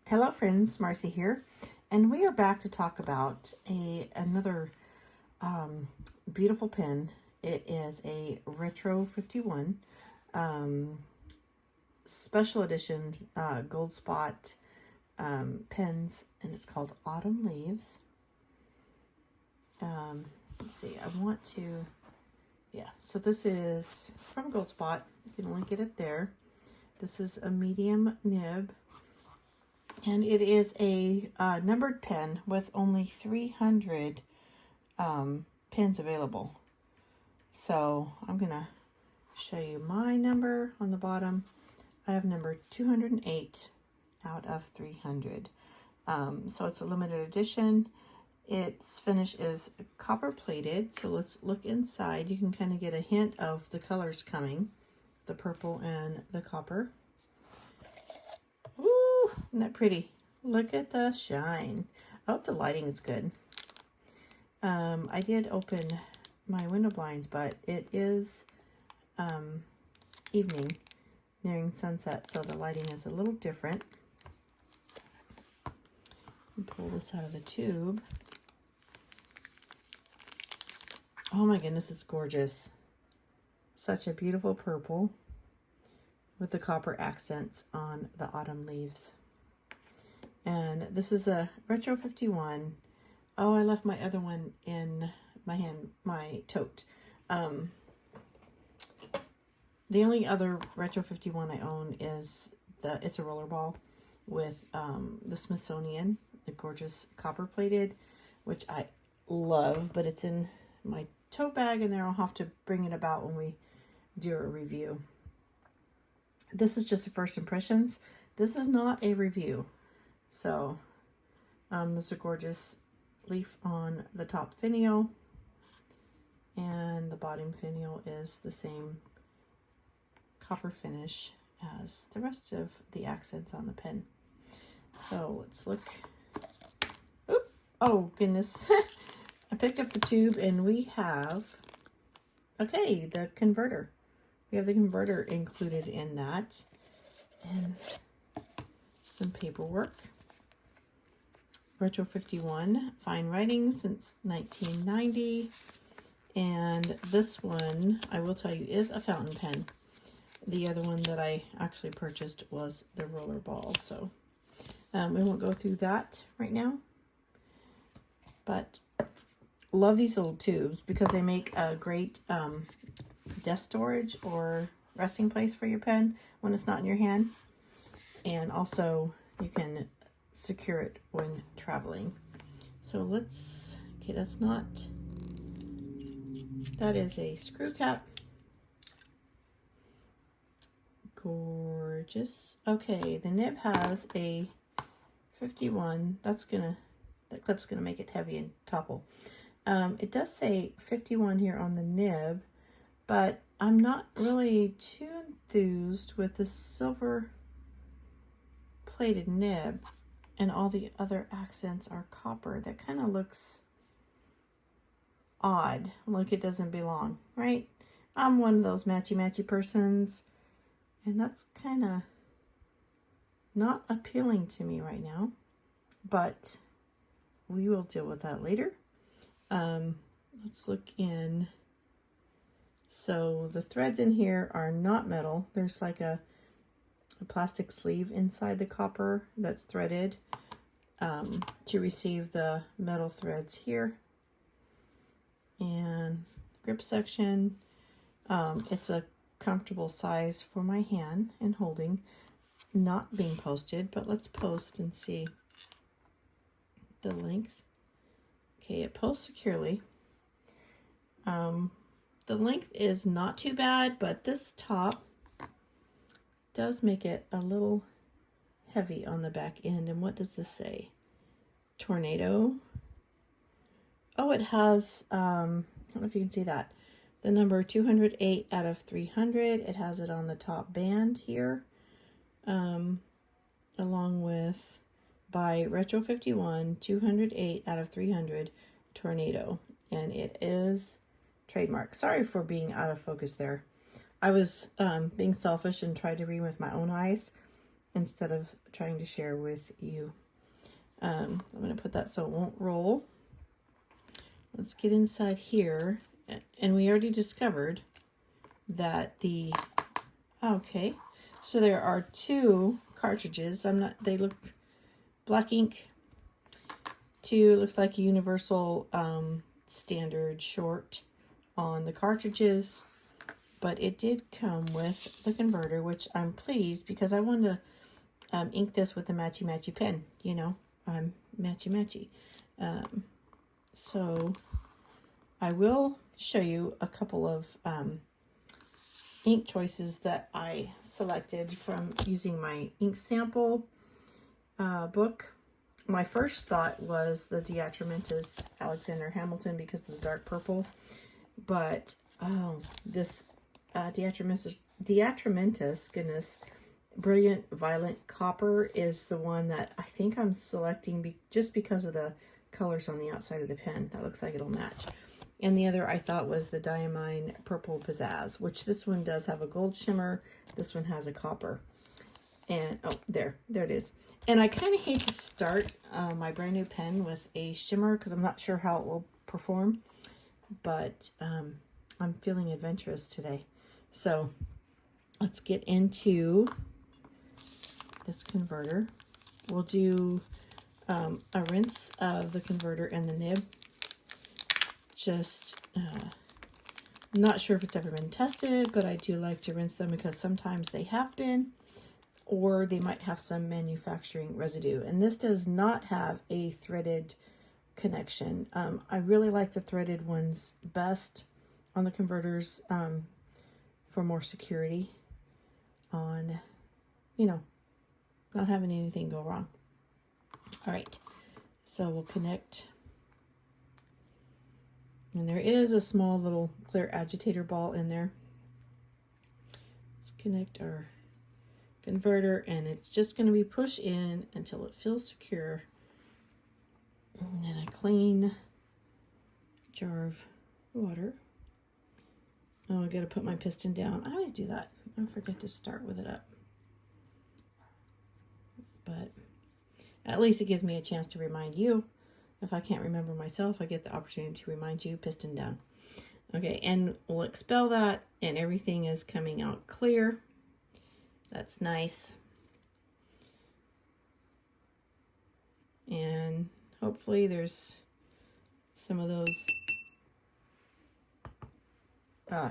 Hello friends, Marcy here, and we are back to talk about another beautiful pen. It is a Retro 51 special edition GoldSpot pens, and it's called Autumn Leaves. Let's see, so this is from GoldSpot. You can only get it there. This is a medium nib. And it is a numbered pen with only 300 pens available. So I'm going to show you my number on the bottom. I have number 208 out of 300. So it's a limited edition. Its finish is copper plated. So let's look inside. You can kind of get a hint of the colors coming. The purple and the copper. Ooh, isn't that pretty? Look at the shine. I hope the lighting is good. I did open my window blinds, but it is evening, nearing sunset, so the lighting is a little different. Pull this out of the tube. Oh my goodness, it's gorgeous. Such a beautiful purple with the copper accents on the autumn leaves. And this is a Retro 51. Oh, I left my other one in my hand, my tote. The only other Retro 51 I own is it's a rollerball with the Smithsonian, the gorgeous copper plated, which I love, but it's in my tote bag in there. I'll have to bring it about when we do a review. This is just the first impressions. This is not a review. So, there's a gorgeous leaf on the top finial. And the bottom finial is the same copper finish as the rest of the accents on the pen. So, let's look. Oop. Oh, goodness. I picked up the tube and we have, okay, the converter. We have the converter included in that, and some paperwork. Retro 51, fine writing since 1990, and this one, I will tell you, is a fountain pen. The other one that I actually purchased was the rollerball, so we won't go through that right now, but love these little tubes because they make a great desk storage or resting place for your pen when it's not in your hand, and also you can secure it when traveling. So that is a screw cap. Gorgeous. Okay, the nib has a 51. That clip's gonna make it heavy and topple. It does say 51 here on the nib, but I'm not really too enthused with the silver plated nib, and all the other accents are copper. That kind of looks odd, like it doesn't belong, right? I'm one of those matchy-matchy persons, and that's kind of not appealing to me right now, but we will deal with that later. Let's look in. So the threads in here are not metal. There's like a plastic sleeve inside the copper that's threaded to receive the metal threads here. And grip section. It's a comfortable size for my hand and holding. Not being posted, but let's post and see the length. Okay, it posts securely. The length is not too bad, but this top does make it a little heavy on the back end. And what does this say? Tornado. Oh, it has, I don't know if you can see that. The number 208 out of 300. It has it on the top band here. Along with by Retro 51, 208 out of 300 Tornado. And it is trademark. Sorry for being out of focus there. I was being selfish and tried to read with my own eyes. instead of trying to share with you. I'm going to put that so it won't roll. Let's get inside here. And we already discovered that okay, so there are 2 cartridges. They look black ink. 2 looks like a universal standard short on the cartridges, but it did come with the converter, which I'm pleased because I wanted to ink this with the matchy pen. You know, I'm matchy. So I will show you a couple of ink choices that I selected from using my ink sample book. My first thought was the Diatramentis Alexander Hamilton because of the dark purple, but this Diatramentis, goodness, Brilliant Violet Copper is the one that I think I'm selecting just because of the colors on the outside of the pen. That looks like it'll match. And the other I thought was the Diamine Purple Pizzazz, which this one does have a gold shimmer. This one has a copper. And, oh, there it is. And I kind of hate to start my brand new pen with a shimmer because I'm not sure how it will perform. But I'm feeling adventurous today. So let's get into this converter. We'll do a rinse of the converter and the nib. Just not sure if it's ever been tested, but I do like to rinse them because sometimes they have been, or they might have some manufacturing residue. And this does not have a threaded connection. I really like the threaded ones best on the converters for more security on, you know, not having anything go wrong. All right, so we'll connect. And there is a small little clear agitator ball in there. Let's connect our converter, and it's just going to be pushed in until it feels secure. And then a clean jar of water. Oh, I got to put my piston down. I always do that. I forget to start with it up. But at least it gives me a chance to remind you. If I can't remember myself, I get the opportunity to remind you, piston down. Okay, and we'll expel that, and everything is coming out clear. That's nice. And hopefully there's some of those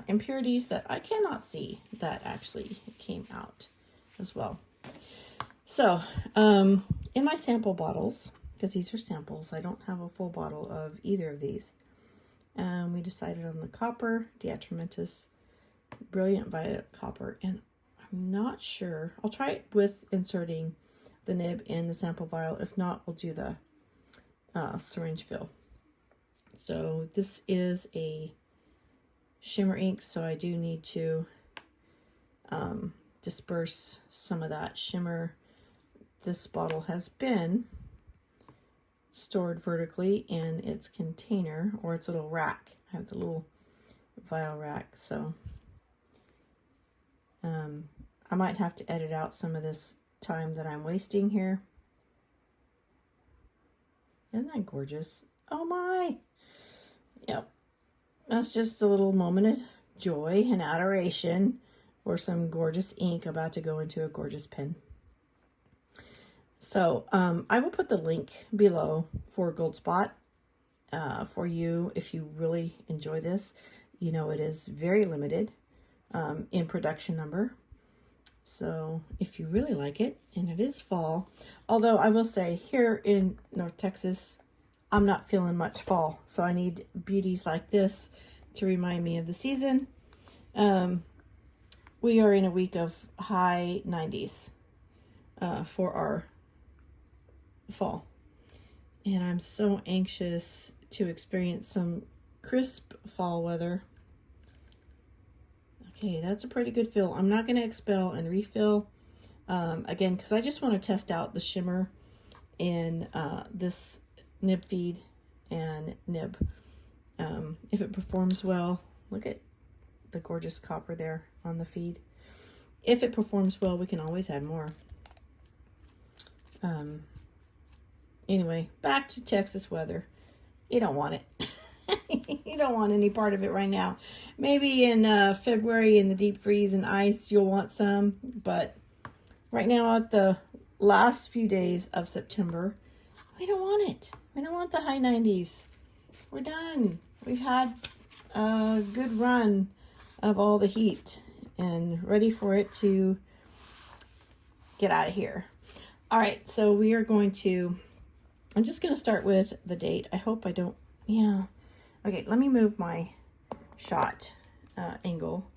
impurities that I cannot see that actually came out as well. So, in my sample bottles, because these are samples, I don't have a full bottle of either of these. We decided on the copper, Diatramentis Brilliant Violet Copper, and I'm not sure. I'll try it with inserting the nib in the sample vial. If not, we'll do the syringe fill. So this is a shimmer ink, so I do need to disperse some of that shimmer. This bottle has been stored vertically in its container or its little rack. I have the little vial rack, so I might have to edit out some of this time that I'm wasting here. Isn't that gorgeous? Oh my! Yep. That's just a little moment of joy and adoration for some gorgeous ink about to go into a gorgeous pen. So I will put the link below for GoldSpot for you if you really enjoy this. You know, it is very limited in production number. So if you really like it, and it is fall, although I will say here in North Texas, I'm not feeling much fall. So I need beauties like this to remind me of the season. We are in a week of high 90s for our fall, and I'm so anxious to experience some crisp fall weather. Okay, that's a pretty good fill. I'm not going to expel and refill again because I just want to test out the shimmer in this nib feed and nib. If it performs well, look at the gorgeous copper there on the feed. If it performs well, we can always add more. Anyway, back to Texas weather. You don't want it. You don't want any part of it right now. Maybe in February in the deep freeze and ice, you'll want some. But right now at the last few days of September, we don't want it. We don't want the high 90s. We're done. We've had a good run of all the heat and ready for it to get out of here. All right, so we are going to, I'm just going to start with the date. I hope I don't, yeah. Okay, let me move my shot angle.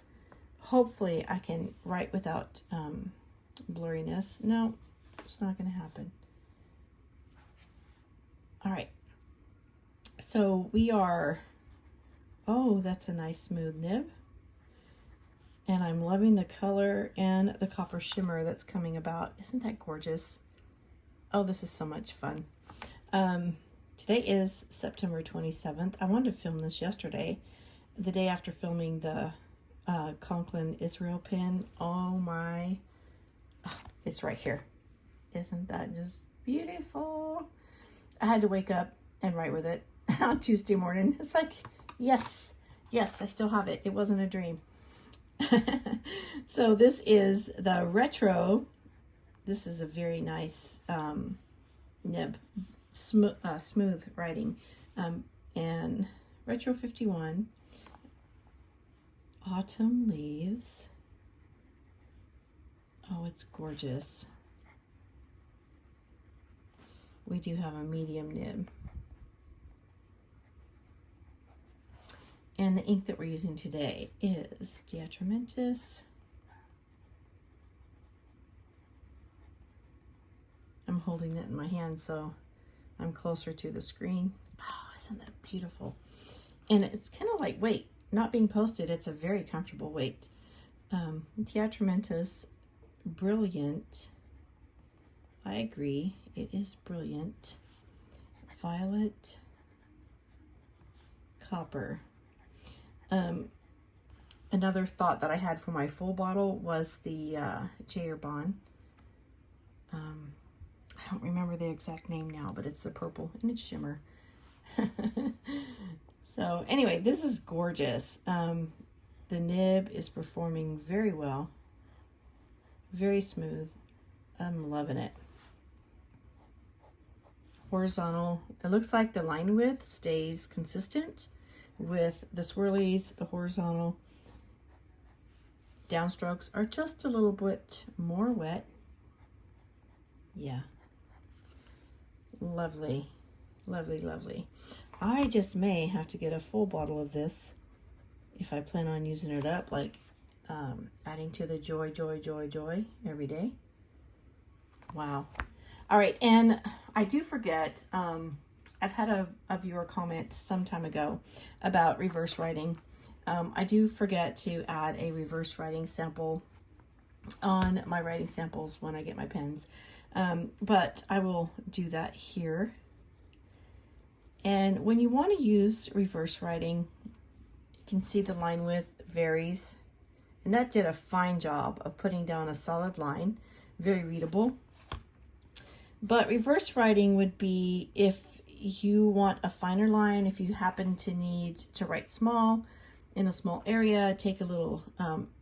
Hopefully I can write without blurriness. No, it's not going to happen. All right, so we are, oh, that's a nice smooth nib. And I'm loving the color and the copper shimmer that's coming about. Isn't that gorgeous? Oh, this is so much fun. Today is September 27th. I wanted to film this yesterday, the day after filming the Conklin Israel pin. Oh my, oh, it's right here. Isn't that just beautiful? I had to wake up and write with it on Tuesday morning. It's like, yes, I still have it. It wasn't a dream. So this is the retro. This is a very nice nib, smooth writing, and retro 51. Autumn leaves. Oh, it's gorgeous. We do have a medium nib. And the ink that we're using today is Diatramentis. I'm holding it in my hand so I'm closer to the screen. Oh, isn't that beautiful? And it's kind of lightweight. Not being posted, it's a very comfortable weight. Diatramentis, brilliant. I agree, it is brilliant. Violet, copper. Another thought that I had for my full bottle was the J. Bond. I don't remember the exact name now, but it's the purple and it's shimmer. So anyway, this is gorgeous. The nib is performing very well. Very smooth. I'm loving it. Horizontal. It looks like the line width stays consistent with the swirlies. The horizontal downstrokes are just a little bit more wet. Yeah. Lovely. Lovely, lovely. I just may have to get a full bottle of this if I plan on using it up, like adding to the joy every day. Wow. All right, and I do forget, I've had a viewer comment some time ago about reverse writing. I do forget to add a reverse writing sample on my writing samples when I get my pens. But I will do that here. And when you want to use reverse writing, you can see the line width varies. And that did a fine job of putting down a solid line, very readable. But reverse writing would be if you want a finer line, if you happen to need to write small in a small area, take a little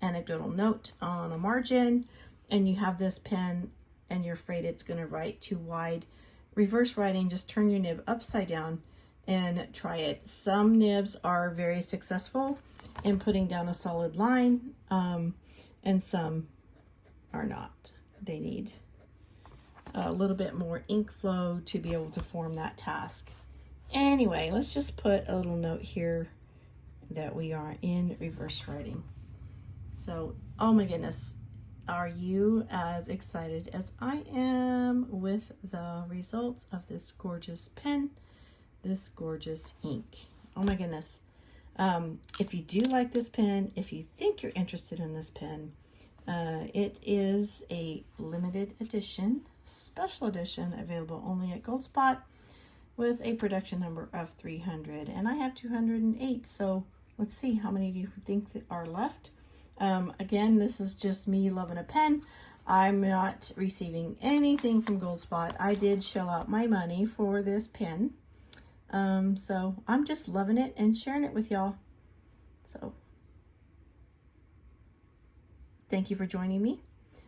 anecdotal note on a margin, and you have this pen and you're afraid it's going to write too wide. Reverse writing, just turn your nib upside down and try it. Some nibs are very successful in putting down a solid line, and some are not. They need a little bit more ink flow to be able to form that task. Anyway, let's just put a little note here that we are in reverse writing. So, oh my goodness, are you as excited as I am with the results of this gorgeous pen, this gorgeous ink? Oh my goodness. If you do like this pen, if you think you're interested in this pen, it is a limited edition, special edition, available only at GoldSpot with a production number of 300. And I have 208, so let's see, how many do you think that are left? Again, this is just me loving a pen. I'm not receiving anything from GoldSpot. I did shell out my money for this pen. So I'm just loving it and sharing it with y'all. So thank you for joining me,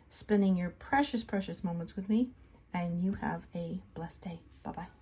spending your precious, precious moments with me, and you have a blessed day. Bye-bye.